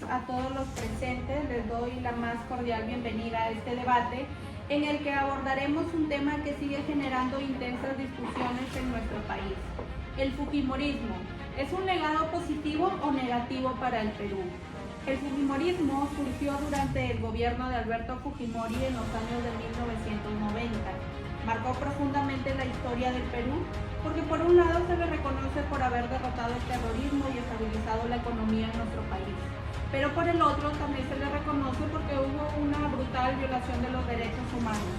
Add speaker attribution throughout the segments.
Speaker 1: a todos los presentes. Les doy la más cordial bienvenida a este debate en el que abordaremos un tema que sigue generando intensas discusiones en nuestro país. El fujimorismo, ¿es un legado positivo o negativo para el Perú? El fujimorismo surgió durante el gobierno de Alberto Fujimori en los años de 1990. Marcó profundamente la historia del Perú porque por un lado se le reconoce por haber derrotado el terrorismo y estabilizado la economía en nuestro país, pero por el otro también se le reconoce porque hubo una brutal violación de los derechos humanos.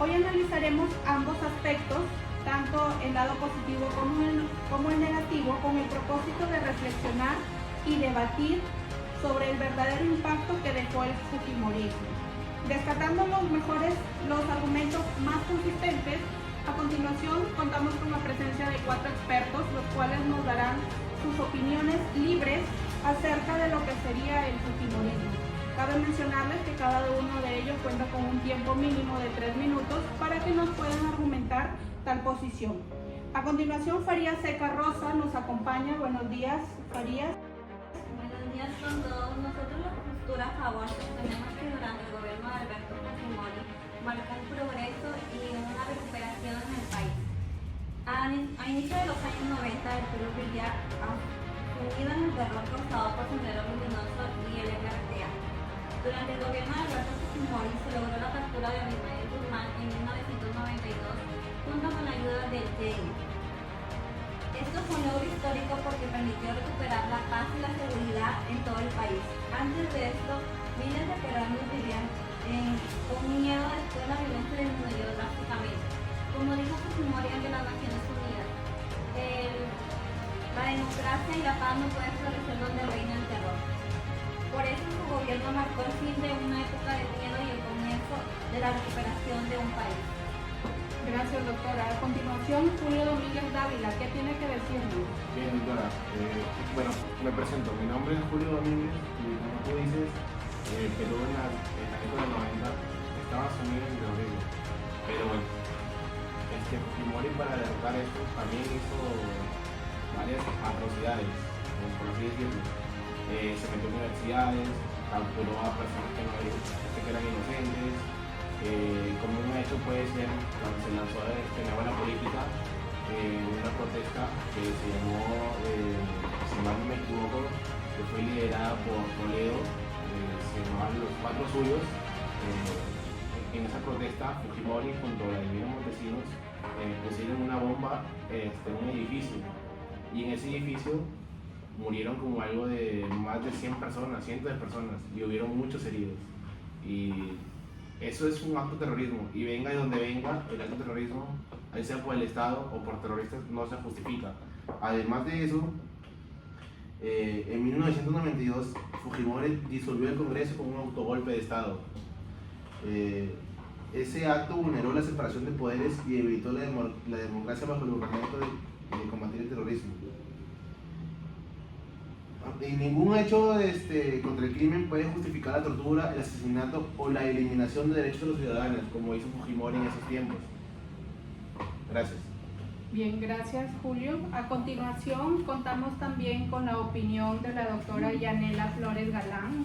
Speaker 1: Hoy analizaremos ambos aspectos, tanto el lado positivo como el negativo, con el propósito de reflexionar y debatir sobre el verdadero impacto que dejó el fujimorismo. Descartando los argumentos más consistentes, a continuación contamos con la presencia de 4 expertos, los cuales nos darán sus opiniones libres acerca de lo que sería el fujimorismo. Cabe mencionarles que cada uno de ellos cuenta con un tiempo mínimo de 3 minutos para que nos puedan argumentar tal posición. A continuación, Farías Seca Rosa nos acompaña. Buenos días, Farías.
Speaker 2: Buenos días con todos. Nosotros la postura a favor tenemos que durante el gobierno de Alberto Fujimori marcó un progreso y una recuperación en el país. A inicio de los años 90 el Perú vivía sumido en el terror causado por Sendero Luminoso y el MRTA. Durante el gobierno de Alberto Fujimori se logró la captura de Abimael Guzmán en 1992 junto con la ayuda del JEI. Esto fue un logro histórico porque permitió recuperar la paz y la seguridad en todo el país. Antes de esto, miles de peruanos vivían con miedo después de la violencia disminuyó drásticamente. Como dijo Fujimori de las Naciones Unidas, la democracia y la paz no pueden florecer donde reina el terror. Por eso su gobierno marcó el fin de una época de miedo y el comienzo de la recuperación de un país.
Speaker 1: Gracias, doctora. A continuación, Julio Domínguez Dávila, ¿qué tiene que decirnos?
Speaker 3: Bien, doctora. Bueno, me presento. Mi nombre es Julio Domínguez y como tú dices, Perú en la década del 90 estaba sumido en terrorismo. Pero bueno, Fujimori para derrotar esto también hizo varias atrocidades, por así decirlo. Se metió en universidades, capturó a personas que eran inocentes. Como un hecho puede ser cuando se lanzó de nuevo a la política una protesta que se llamó, si mal no me equivoco, que fue liderada por Toledo, se llamaban los 4 suyos. En esa protesta Fujimori junto a Vladimir Montesinos pusieron una bomba en un edificio, y en ese edificio murieron como algo de más de 100 personas, cientos de personas, y hubieron muchos heridos. Y eso es un acto de terrorismo, y venga de donde venga, el acto de terrorismo, ahí sea por el Estado o por terroristas, no se justifica. Además de eso, en 1992 Fujimori disolvió el Congreso con un autogolpe de Estado. Ese acto vulneró la separación de poderes y evitó la democracia bajo el gobernamiento de combatir el terrorismo. Y ningún hecho contra el crimen puede justificar la tortura, el asesinato o la eliminación de derechos de los ciudadanos, como hizo Fujimori en esos tiempos. Gracias.
Speaker 1: Bien, gracias, Julio. A continuación, contamos también con la opinión de la doctora Yanela Flores Galán.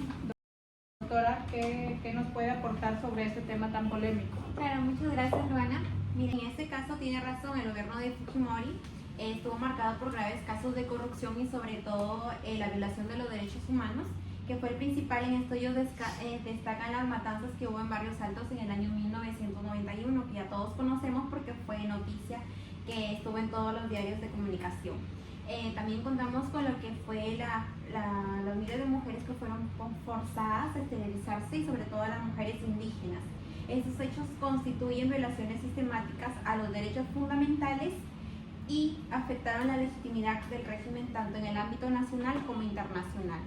Speaker 1: Doctora, ¿qué nos puede aportar sobre este tema tan polémico?
Speaker 4: Claro, muchas gracias, Luana. Miren, en este caso tiene razón, el gobierno de Fujimori estuvo marcado por graves casos de corrupción y sobre todo la violación de los derechos humanos, que fue el principal. En esto ellos destacan las matanzas que hubo en Barrios Altos en el año 1991, que ya todos conocemos porque fue noticia que estuvo en todos los diarios de comunicación. También contamos con lo que fue las miles de mujeres que fueron forzadas a esterilizarse y sobre todo a las mujeres indígenas. Estos hechos constituyen violaciones sistemáticas a los derechos fundamentales y afectaron la legitimidad del régimen tanto en el ámbito nacional como internacional.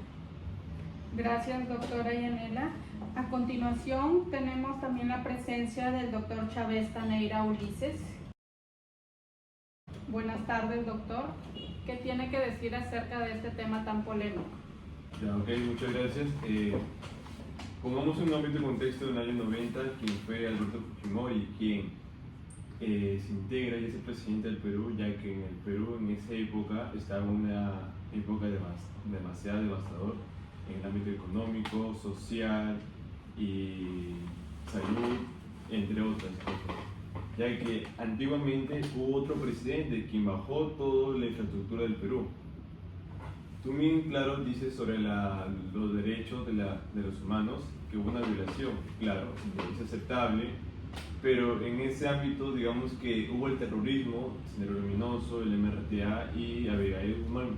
Speaker 1: Gracias, doctora Yanela. A continuación tenemos también la presencia del doctor Chávez Taneira Ulises. Buenas tardes, doctor. ¿Qué tiene que decir acerca de este tema tan polémico?
Speaker 5: Ya, ok, muchas gracias. Pongamos un ámbito de contexto del año 90, quien fue Alberto Fujimori, quien se integra y es el presidente del Perú, ya que en el Perú en esa época estaba una época demasiado devastadora. en el ámbito económico, social y salud, entre otras cosas, ya que antiguamente hubo otro presidente quien bajó toda la infraestructura del Perú. Tú bien claro dices sobre los derechos de los humanos, que hubo una violación, claro, es aceptable, pero en ese ámbito digamos que hubo el terrorismo, Sendero Luminoso, el MRTA y Abigail Guzmán,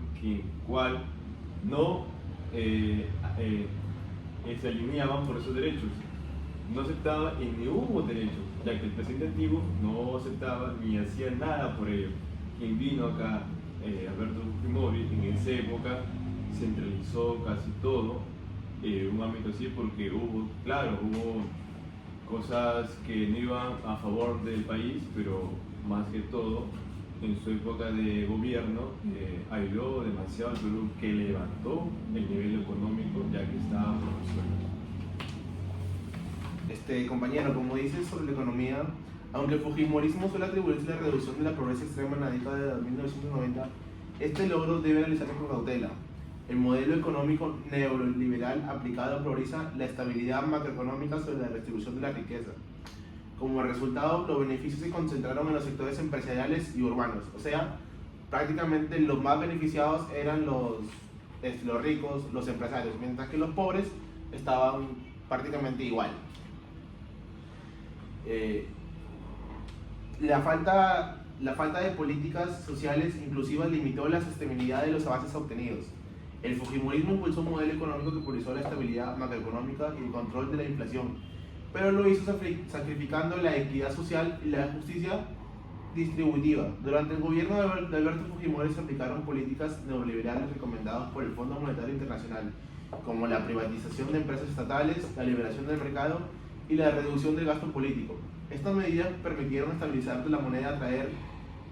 Speaker 5: cual no se alineaban por esos derechos, no aceptaba y ni hubo derechos, ya que el presidente antiguo no aceptaba ni hacía nada por ello. Quien vino acá, Alberto Fujimori, en esa época centralizó casi todo, un ámbito así, porque hubo cosas que no iban a favor del país, pero más que todo, en su época de gobierno, ayudó demasiado al Perú, que levantó el nivel económico, ya que estaba por el suelo.
Speaker 3: Compañero, como dices sobre la economía, aunque el fujimorismo suele atribuirse a la reducción de la pobreza extrema en la década de 1990, este logro debe analizarse con cautela. El modelo económico neoliberal aplicado prioriza la estabilidad macroeconómica sobre la distribución de la riqueza. Como resultado, los beneficios se concentraron en los sectores empresariales y urbanos, o sea, prácticamente los más beneficiados eran los ricos, los empresarios, mientras que los pobres estaban prácticamente igual. La falta de políticas sociales inclusivas limitó la sostenibilidad de los avances obtenidos. El fujimorismo impulsó un modelo económico que priorizó la estabilidad macroeconómica y el control de la inflación, pero lo hizo sacrificando la equidad social y la justicia distributiva. Durante el gobierno de Alberto Fujimori se aplicaron políticas neoliberales recomendadas por el Fondo Monetario Internacional, como la privatización de empresas estatales, la liberación del mercado y la reducción del gasto político. Estas medidas permitieron estabilizar la moneda, atraer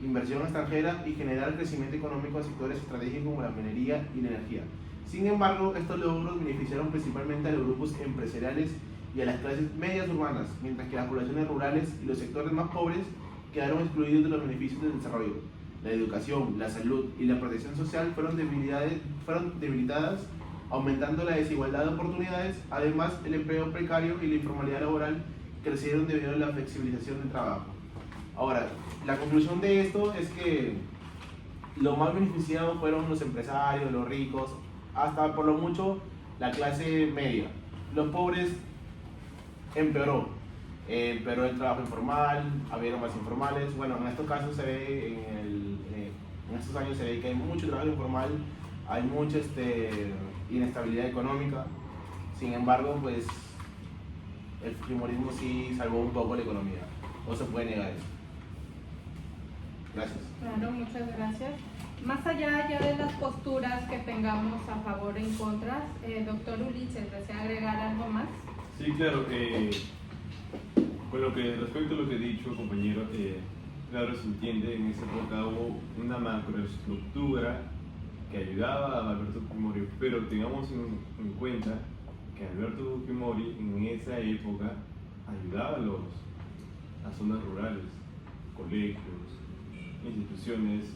Speaker 3: inversión extranjera y generar crecimiento económico en sectores estratégicos como la minería y la energía. Sin embargo, estos logros beneficiaron principalmente a los grupos empresariales y a las clases medias urbanas, mientras que las poblaciones rurales y los sectores más pobres quedaron excluidos de los beneficios del desarrollo. La educación, la salud y la protección social fueron debilitadas, aumentando la desigualdad de oportunidades. Además, el empleo precario y la informalidad laboral crecieron debido a la flexibilización del trabajo. Ahora, la conclusión de esto es que los más beneficiados fueron los empresarios, los ricos, hasta por lo mucho la clase media. Los pobres empeoró el trabajo informal, había más informales. Bueno, en estos casos se ve, en estos años se ve que hay mucho trabajo informal, hay mucha inestabilidad económica. Sin embargo, pues el fujimorismo sí salvó un poco la economía, no se puede negar eso. Gracias.
Speaker 1: Claro, muchas gracias. Más allá ya de las posturas que tengamos a favor e en contra, doctor Ulises, ¿desea agregar algo más?
Speaker 5: Sí, claro. Con respecto a lo que he dicho, compañero, claro, se entiende, en esa época hubo una macroestructura que ayudaba a Alberto Fujimori, pero tengamos en cuenta que Alberto Fujimori en esa época ayudaba a las zonas rurales, colegios, instituciones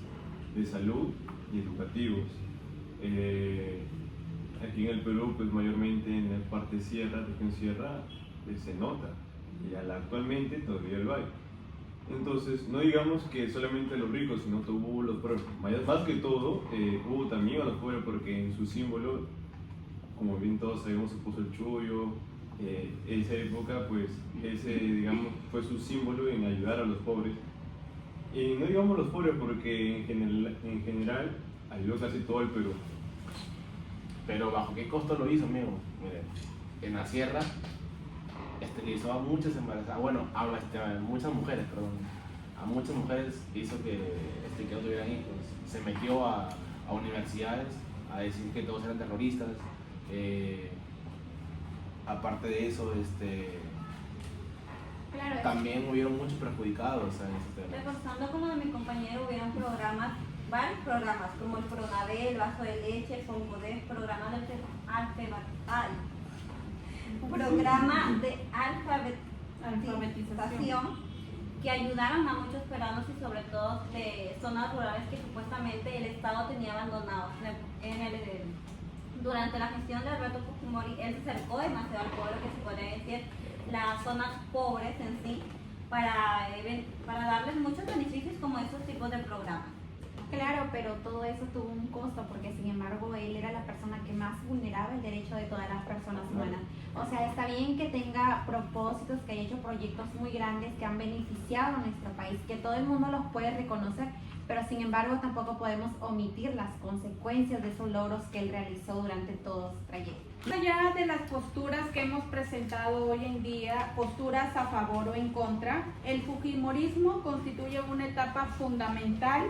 Speaker 5: de salud y educativos. Aquí en el Perú, pues mayormente en la parte sierra, región sierra, pues, se nota, y actualmente todavía lo hay. Entonces, no digamos que solamente a los ricos, sino que hubo los pobres. Más que todo, hubo también a los pobres, porque en su símbolo, como bien todos sabemos, se puso el chullo. Esa época, pues, digamos, fue su símbolo en ayudar a los pobres. Y no digamos los pobres, porque en general ayudó casi todo el Perú.
Speaker 3: Pero ¿bajo qué costo lo hizo, amigo? Mire, en la sierra esterilizó a muchas embarazadas, muchas mujeres, perdón. A muchas mujeres hizo que no tuvieran hijos. Se metió a universidades a decir que todos eran terroristas. Aparte de eso,
Speaker 4: Claro,
Speaker 3: también hubieron muchos perjudicados en ese tema.
Speaker 2: Reforzando con lo de mi compañero, hubieron varios programas, como el Pronave, el Vaso de Leche, el Foncodef, programa de alfabetización, que ayudaron a muchos peruanos y sobre todo de zonas rurales que supuestamente el Estado tenía abandonados en el durante la gestión de Alberto Fujimori, él se acercó demasiado al pueblo, que se puede decir, las zonas pobres en sí, para darles muchos beneficios como estos tipos de programas.
Speaker 4: Claro, pero todo eso tuvo un costo porque sin embargo él era la persona que más vulneraba el derecho de todas las personas humanas. O sea, está bien que tenga propósitos, que haya hecho proyectos muy grandes que han beneficiado a nuestro país, que todo el mundo los puede reconocer, pero sin embargo tampoco podemos omitir las consecuencias de esos logros que él realizó durante todo su trayecto.
Speaker 1: Más allá de las posturas que hemos presentado hoy en día, posturas a favor o en contra, el fujimorismo constituye una etapa fundamental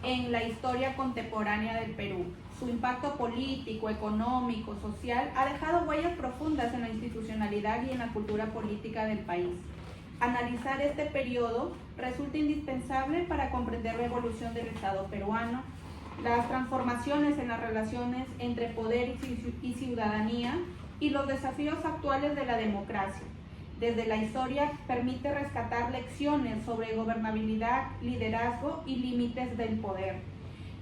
Speaker 1: en la historia contemporánea del Perú. Su impacto político, económico, social ha dejado huellas profundas en la institucionalidad y en la cultura política del país. Analizar este periodo resulta indispensable para comprender la evolución del Estado peruano, las transformaciones en las relaciones entre poder y ciudadanía y los desafíos actuales de la democracia. Desde la historia permite rescatar lecciones sobre gobernabilidad, liderazgo y límites del poder.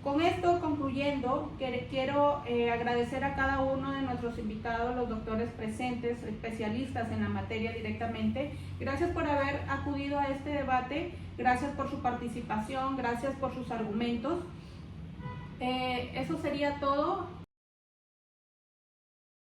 Speaker 1: Con esto, concluyendo, quiero agradecer a cada uno de nuestros invitados, los doctores presentes, especialistas en la materia directamente. Gracias por haber acudido a este debate, gracias por su participación, gracias por sus argumentos. Eso sería todo.